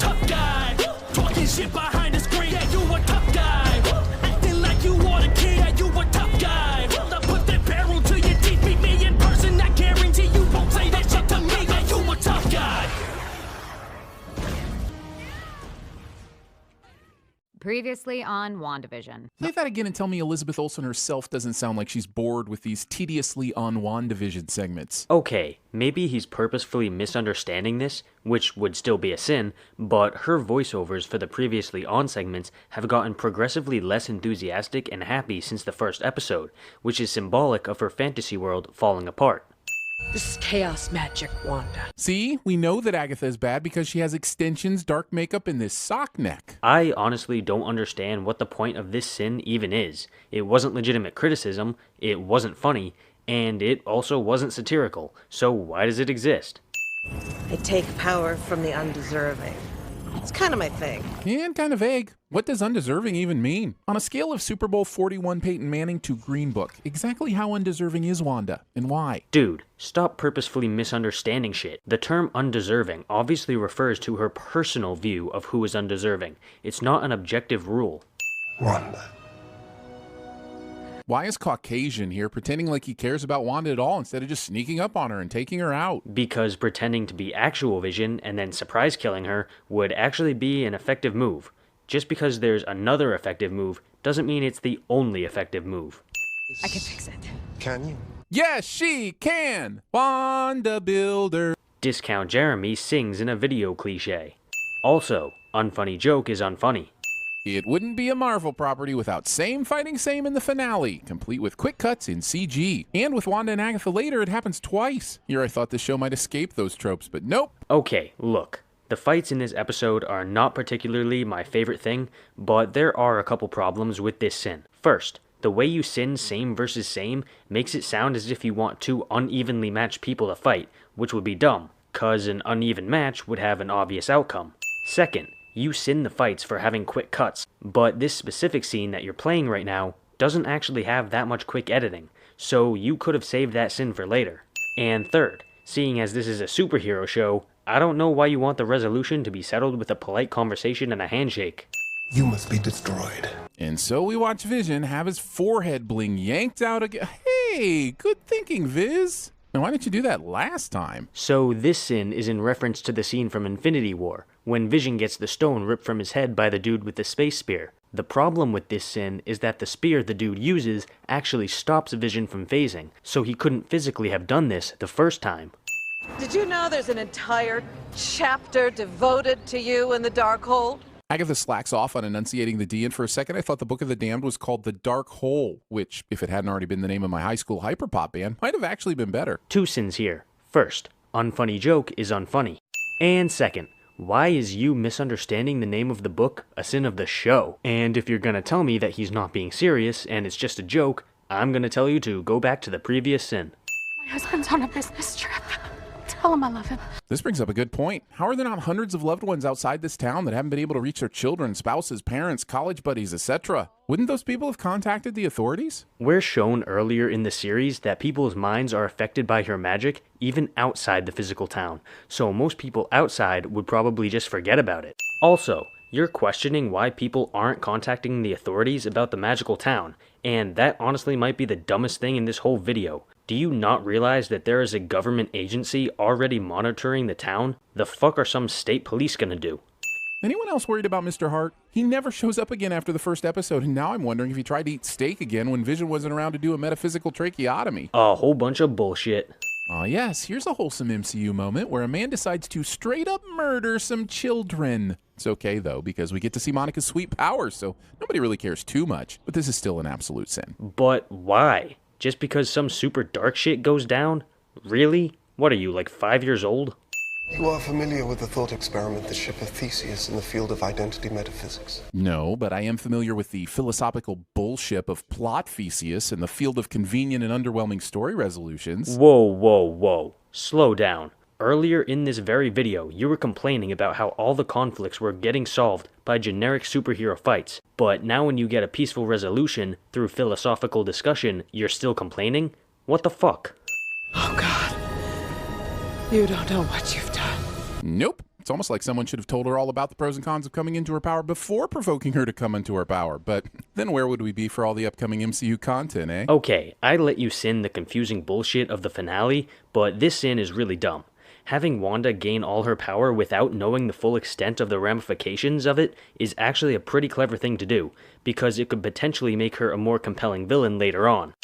tough guy. Talking shit behind the screen, yeah, you a tough guy. Acting like you are the king, yeah, you a tough guy. Well, I put that barrel to your teeth, meet me in person, I guarantee you won't say that shit to me, yeah, you a tough guy. Previously on Wandavision. Play that again and tell me Elizabeth Olsen herself doesn't sound like she's bored with these tediously on Wandavision segments. Okay, maybe he's purposefully misunderstanding this, which would still be a sin, but her voiceovers for the previously on segments have gotten progressively less enthusiastic and happy since the first episode, which is symbolic of her fantasy world falling apart. This is chaos magic, Wanda. See, we know that Agatha is bad because she has extensions, dark makeup, and this sock neck. I honestly don't understand what the point of this sin even is. It wasn't legitimate criticism, it wasn't funny, and it also wasn't satirical, so why does it exist? I take power from the undeserving. It's kind of my thing. And kind of vague. What does undeserving even mean? On a scale of Super Bowl 41 Peyton Manning to Green Book, exactly how undeserving is Wanda, and why? Dude, stop purposefully misunderstanding shit. The term undeserving obviously refers to her personal view of who is undeserving. It's not an objective rule. Wanda. Why is Caucasian here pretending like he cares about Wanda at all instead of just sneaking up on her and taking her out? Because pretending to be actual Vision and then surprise killing her would actually be an effective move. Just because there's another effective move doesn't mean it's the only effective move. I can fix it. Can you? Yes, she can! Wanda Builder. Discount Jeremy sings in a video cliche. Also, unfunny joke is unfunny. It wouldn't be a Marvel property without same fighting same in the finale, complete with quick cuts in CG. And with Wanda and Agatha later, it happens twice. Here I thought this show might escape those tropes, but nope. Okay, look. The fights in this episode are not particularly my favorite thing, but there are a couple problems with this sin. First, the way you sin same versus same makes it sound as if you want two unevenly matched people to fight, which would be dumb, cause an uneven match would have an obvious outcome. Second, you sin the fights for having quick cuts, but this specific scene that you're playing right now doesn't actually have that much quick editing, so you could have saved that sin for later. And third, seeing as this is a superhero show, I don't know why you want the resolution to be settled with a polite conversation and a handshake. You must be destroyed. And so we watch Vision have his forehead bling yanked out again. Hey, good thinking, Viz. Now, why didn't you do that last time? So this sin is in reference to the scene from Infinity War, when Vision gets the stone ripped from his head by the dude with the space spear. The problem with this sin is that the spear the dude uses actually stops Vision from phasing, so he couldn't physically have done this the first time. Did you know there's an entire chapter devoted to you in the Darkhold? Agatha slacks off on enunciating the D, and for a second I thought the Book of the Damned was called The Dark Hole, which, if it hadn't already been the name of my high school hyperpop band, might have actually been better. Two sins here. First, unfunny joke is unfunny. And second, why is you misunderstanding the name of the book a sin of the show? And if you're gonna tell me that he's not being serious and it's just a joke, I'm gonna tell you to go back to the previous sin. My husband's on a business trip. Tell him I love him. This brings up a good point. How are there not hundreds of loved ones outside this town that haven't been able to reach their children, spouses, parents, college buddies, etc.? Wouldn't those people have contacted the authorities? We're shown earlier in the series that people's minds are affected by her magic even outside the physical town, so most people outside would probably just forget about it. Also, you're questioning why people aren't contacting the authorities about the magical town, and that honestly might be the dumbest thing in this whole video. Do you not realize that there is a government agency already monitoring the town? The fuck are some state police gonna do? Anyone else worried about Mr. Hart? He never shows up again after the first episode, and now I'm wondering if he tried to eat steak again when Vision wasn't around to do a metaphysical tracheotomy. A whole bunch of bullshit. Yes, here's a wholesome MCU moment where a man decides to straight up murder some children. It's okay, though, because we get to see Monica's sweet powers, so nobody really cares too much, but this is still an absolute sin. But why? Just because some super dark shit goes down? Really? What are you, like 5 years old? You are familiar with the thought experiment, the ship of Theseus, in the field of identity metaphysics? No, but I am familiar with the philosophical bullshit of plot Theseus in the field of convenient and underwhelming story resolutions. Whoa, whoa, whoa. Slow down. Earlier in this very video, you were complaining about how all the conflicts were getting solved by generic superhero fights, but now when you get a peaceful resolution through philosophical discussion, you're still complaining? What the fuck? Oh God. You don't know what you've done. Nope. It's almost like someone should have told her all about the pros and cons of coming into her power before provoking her to come into her power. But then where would we be for all the upcoming MCU content, eh? Okay, I let you sin the confusing bullshit of the finale, but this sin is really dumb. Having Wanda gain all her power without knowing the full extent of the ramifications of it is actually a pretty clever thing to do, because it could potentially make her a more compelling villain later on.